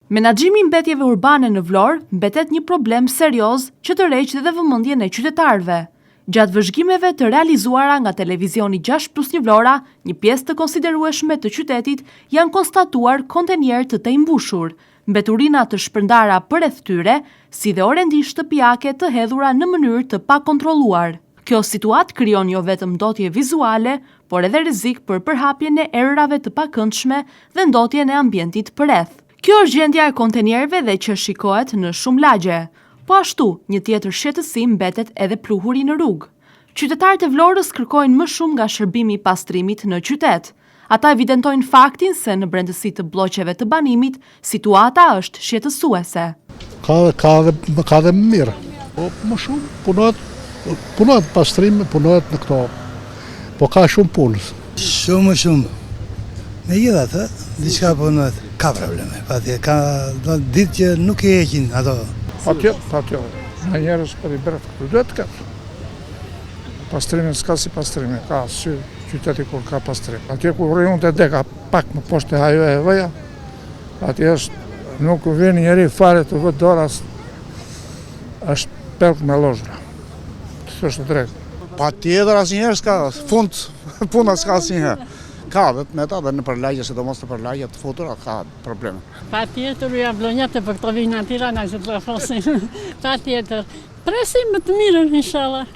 Menaxhimi i mbetjeve urbane në Vlorë mbetet një problem serioz që tërheq dhe vëmendjen e qytetarëve. Gjatë vëzhgimeve të realizuara nga televizioni 6+1 Vlora, një pjesë të konsiderueshme të qytetit janë konstatuar kontenierë të mbushur, mbeturina të shpërndara përreth tyre, si dhe orendi shtëpiake të hedhura në mënyrë të pakontrolluar. Kjo situatë krijon jo vetëm ndotje vizuale, por edhe rrezik për përhapjen e erërave të pakëndshme dhe ndotjen e ambientit përreth. Kjo është gjendja e kontenierëve dhe që shikohet në shumë lagje. Po ashtu, një tjetër shqetësim mbetet edhe pluhuri në rrugë. Qytetarët e Vlorës kërkojnë më shumë nga shërbimi i pastrimit në qytet. Ata evidentojnë faktin se në brendësi të bloqeve të banimit, situata është shqetësuese. Ka dhe më mirë. Më shumë punohet pastrim, punohet në këto. Po ka shumë punës. Shumë. Me gjitha të, diçka punohet. Ka probleme, ka ditë që nuk e heqin ato. Pa tjetër. Në njerës për i bretë këtu duhet të ketë. Pastrimin s'ka si pastrimin, ka sy qyteti kur ka pastrim. Atje ku rriun të deka pak më poshtë e hajo e vëja, atje është, nuk vjen njeri fare të vëtë doras, është pelk me lozhra. Të është drejt. Pa tjetër asë njerës ka, puna s'ka asë njerë. Ka dhe të meta dhe në përlagje, se do mos të përlagje të futura, ka probleme. Pa tjetër, uja blonjate për këto vina Tirana, që të rafosin. Pa tjetër. Presim më të mirën, inshallah.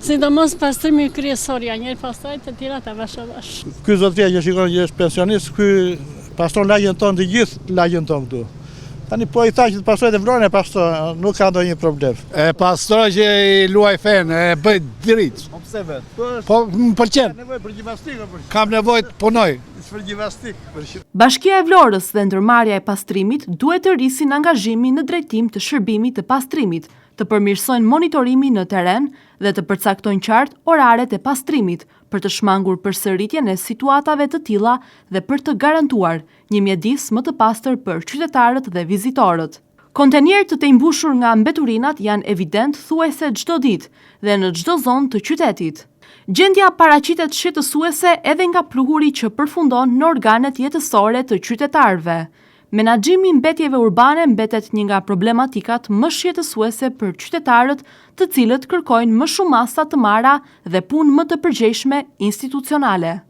Sidomos pastrimi kryesor, ja njerë pastaj të tira të vash. Ky zot vjen që shikon që është pensionist, ky pastron lagjen tonë të gjithë lagjen tonë këtu. Tani po i tha që të pastrojë të Vlorën, pastron, nuk ka ndonjë problem. E pastroj që i luaj fenë, e bëj dritë. Po pse vet? Po më pëlqen. Nevojë për gjimnastikë apo? Kam nevojë të punoj. Për gjimnastikë. Bashkia e Vlorës dhe ndërmarrja e pastrimit duhet të rrisin angazhimin në drejtim të shërbimit të pastrimit, të përmirësojnë monitorimin në teren dhe të përcaktojnë qartë oraret e pastrimit për të shmangur përsëritjen e situatave të tilla dhe për të garantuar një mjedis më të pastër për qytetarët dhe vizitorët. Kontenierët të mbushur nga mbeturinat janë evident thuajse çdo ditë dhe në çdo zonë të qytetit. Gjendja paraqitet shqetësuese edhe nga pluhuri që përfundon në organet jetësore të qytetarëve. Menaxhimi i mbetjeve urbane mbetet një nga problematikat më shqetësuese për qytetarët, të cilët kërkojnë më shumë masa të marra dhe punë më të përgjegjshme institucionale.